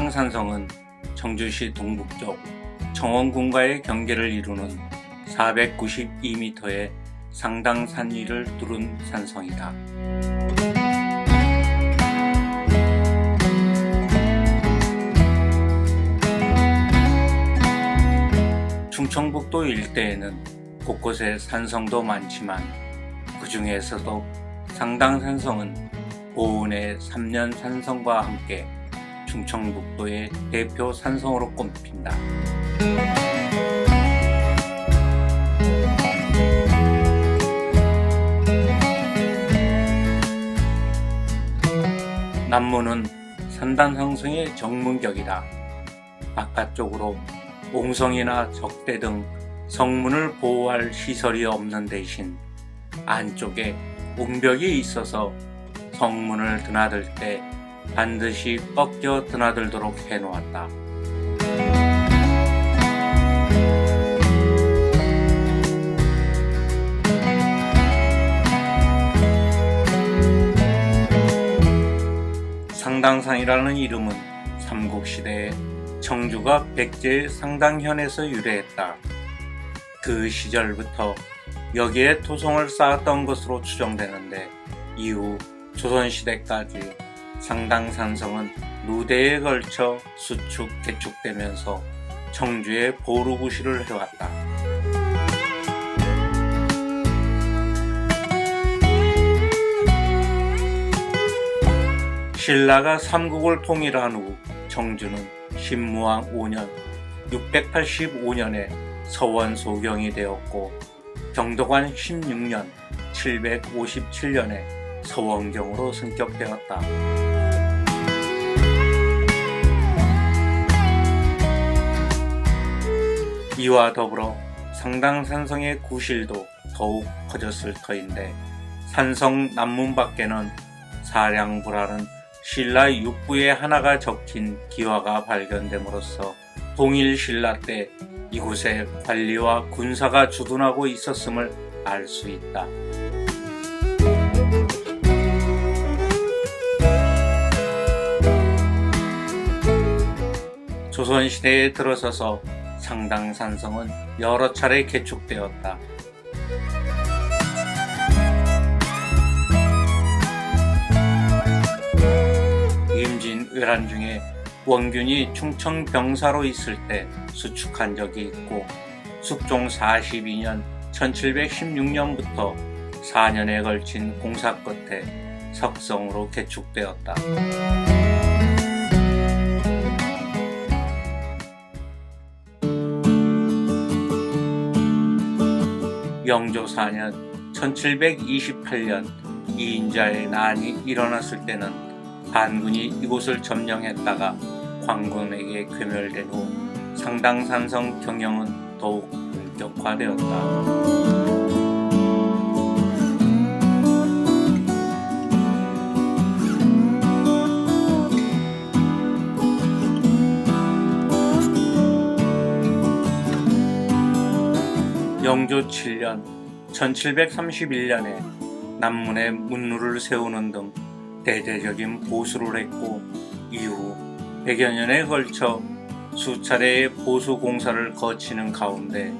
상당산성은 청주시 동북쪽 청원군과의 경계를 이루는 492m의 상당산 위를 두른 산성이다. 충청북도 일대에는 곳곳에 산성도 많지만 그 중에서도 상당산성은 보은의 3년 산성과 함께 충청북도의 대표 산성으로 꼽힌다. 남문은 산단상성의 정문격이다. 바깥쪽으로 옹성이나 적대 등 성문을 보호할 시설이 없는 대신 안쪽에 옹벽이 있어서 성문을 드나들 때 반드시 꺾여 드나들도록 해놓았다. 상당산이라는 이름은 삼국시대에 청주가 백제의 상당현에서 유래했다. 그 시절부터 여기에 토성을 쌓았던 것으로 추정되는데 이후 조선시대까지 상당산성은 누대에 걸쳐 수축, 개축되면서 청주의 보루구시를 해왔다. 신라가 삼국을 통일한 후 청주는 신무왕 5년 685년에 서원소경이 되었고 경도관 16년 757년에 서원경으로 승격되었다. 이와 더불어 상당산성의 구실도 더욱 커졌을 터인데 산성 남문 밖에는 사량부라는 신라 육부의 하나가 적힌 기와가 발견됨으로써 동일 신라 때 이곳에 관리와 군사가 주둔하고 있었음을 알 수 있다. 조선시대에 들어서서 상당산성은 여러 차례 개축되었다. 임진왜란 중에 원균이 충청 병사로 있을 때 수축한 적이 있고 숙종 42년 1716년부터 4년에 걸친 공사 끝에 석성으로 개축되었다. 영조 4년 1728년 이인자의 난이 일어났을 때는 반군이 이곳을 점령했다가 광군에게 괴멸된 후 상당산성 경영은 더욱 본격화되었다. 영조 7년 1731년에 남문에 문루를 세우는 등 대대적인 보수를 했고 이후 100여 년에 걸쳐 수차례의 보수 공사를 거치는 가운데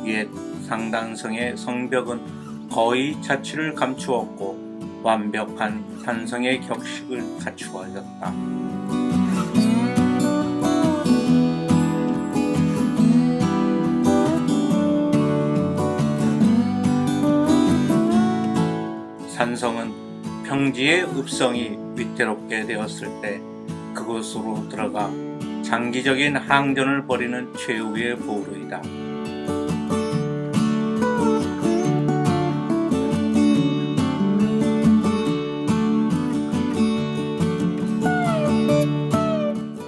옛 상당성의 성벽은 거의 자취를 감추었고 완벽한 산성의 격식을 갖추어졌다. 산성은 평지의 읍성이 위태롭게 되었을 때 그곳으로 들어가 장기적인 항전을 벌이는 최후의 보루이다.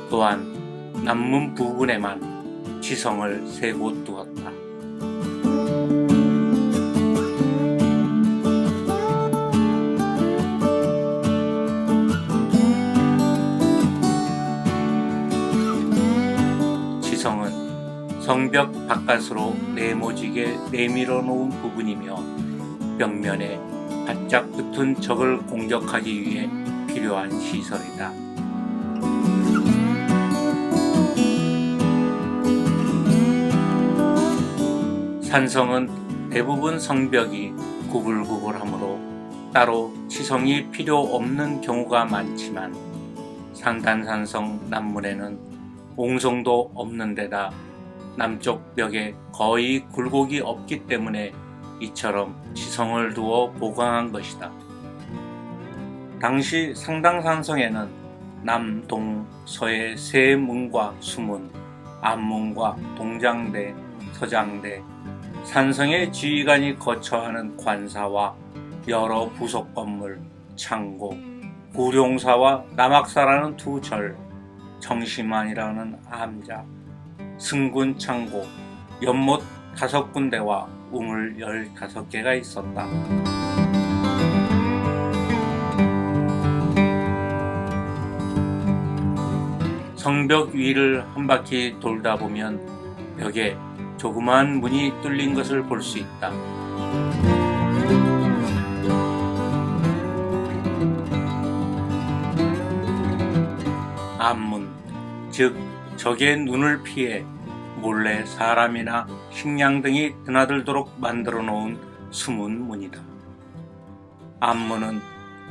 또한 남문 부근에만 지성을 3곳 두었다. 성벽 바깥으로 네모지게 내밀어 놓은 부분이며 벽면에 바짝 붙은 적을 공격하기 위해 필요한 시설이다. 산성은 대부분 성벽이 구불구불하므로 따로 치성이 필요 없는 경우가 많지만 상단산성 남문에는 옹성도 없는 데다 남쪽 벽에 거의 굴곡이 없기 때문에 이처럼 치성을 두어 보강한 것이다. 당시 상당산성에는 남, 동, 서의 세 문과 수문, 앞문과 동장대, 서장대, 산성의 지휘관이 거처하는 관사와 여러 부속 건물, 창고, 구룡사와 남악사라는 두 절, 정심안이라는 암자, 승군 창고, 연못 5군데와 우물 15개가 있었다. 성벽 위를 한 바퀴 돌다 보면 벽에 조그마한 문이 뚫린 것을 볼 수 있다. 앞문, 즉 적의 눈을 피해 몰래 사람이나 식량 등이 드나들도록 만들어 놓은 숨은 문이다. 앞문은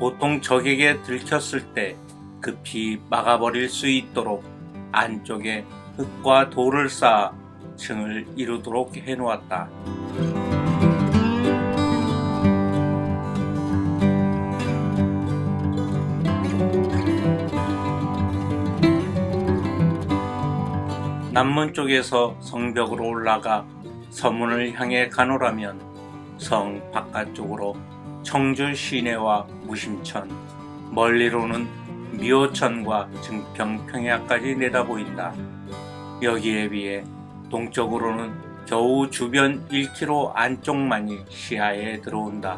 보통 적에게 들켰을 때 급히 막아버릴 수 있도록 안쪽에 흙과 돌을 쌓아 층을 이루도록 해놓았다. 남문 쪽에서 성벽으로 올라가 서문을 향해 가노라면 성 바깥쪽으로 청주 시내와 무심천, 멀리로는 미호천과 증평 평야까지 내다보인다. 여기에 비해 동쪽으로는 겨우 주변 1km 안쪽만이 시야에 들어온다.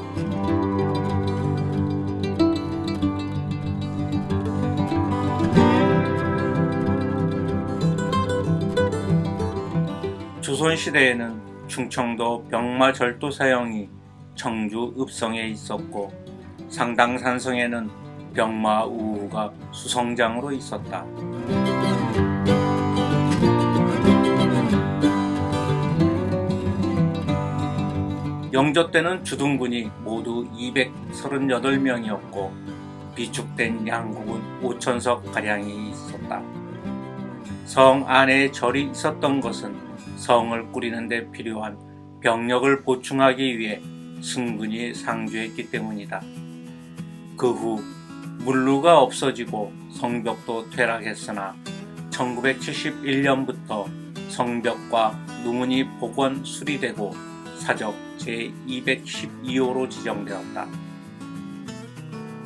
조선시대에는 충청도 병마절도 사형이 청주 읍성에 있었고 상당산성에는 병마우후가 수성장으로 있었다. 영조 때는 주둔군이 모두 238명이었고 비축된 양국은 5,000석가량이 있었다. 성 안에 절이 있었던 것은 성을 꾸리는 데 필요한 병력을 보충하기 위해 승군이 상주했기 때문이다. 그 후 문루가 없어지고 성벽도 퇴락했으나 1971년부터 성벽과 누문이 복원 수리되고 사적 제212호로 지정되었다.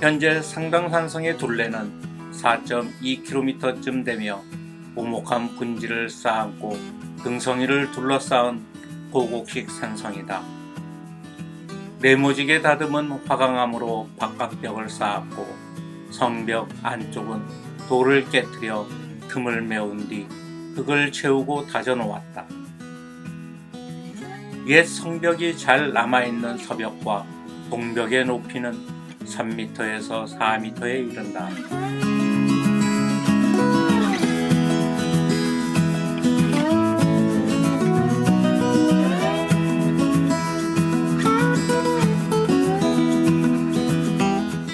현재 상당산성의 둘레는 4.2km쯤 되며 오목한 분지를 쌓았고 등성이를 둘러싸은 고곡식 산성이다. 네모지게 다듬은 화강암으로 바깥벽을 쌓았고 성벽 안쪽은 돌을 깨뜨려 틈을 메운 뒤 흙을 채우고 다져놓았다. 옛 성벽이 잘 남아있는 서벽과 동벽의 높이는 3m에서 4m에 이른다.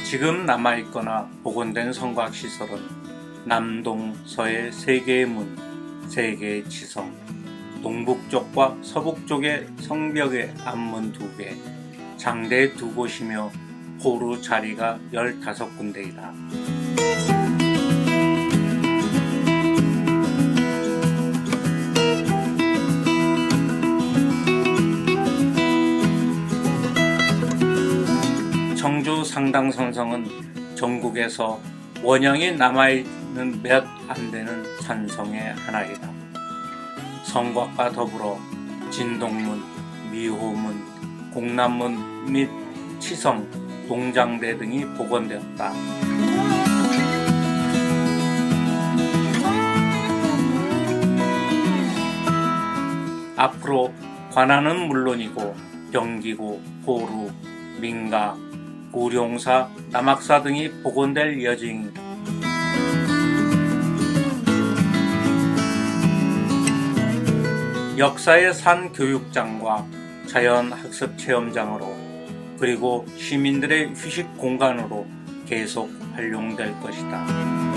지금 남아있거나 복원된 성곽시설은 남동, 서의 3개의 문, 3개의 치성, 동북쪽과 서북쪽의 성벽의 앞문 2개, 장대 2곳이며 포루 자리가 15군데이다. 청주 상당산성은 전국에서 원형이 남아있는 몇 안 되는 산성의 하나이다. 성곽과 더불어 진동문, 미호문, 공남문 및 치성, 동장대 등이 복원되었다. 앞으로 관아는 물론이고 경기고, 포루, 민가, 구룡사, 남악사 등이 복원될 예정이다. 역사의 산 교육장과 자연학습 체험장으로 그리고 시민들의 휴식 공간으로 계속 활용될 것이다.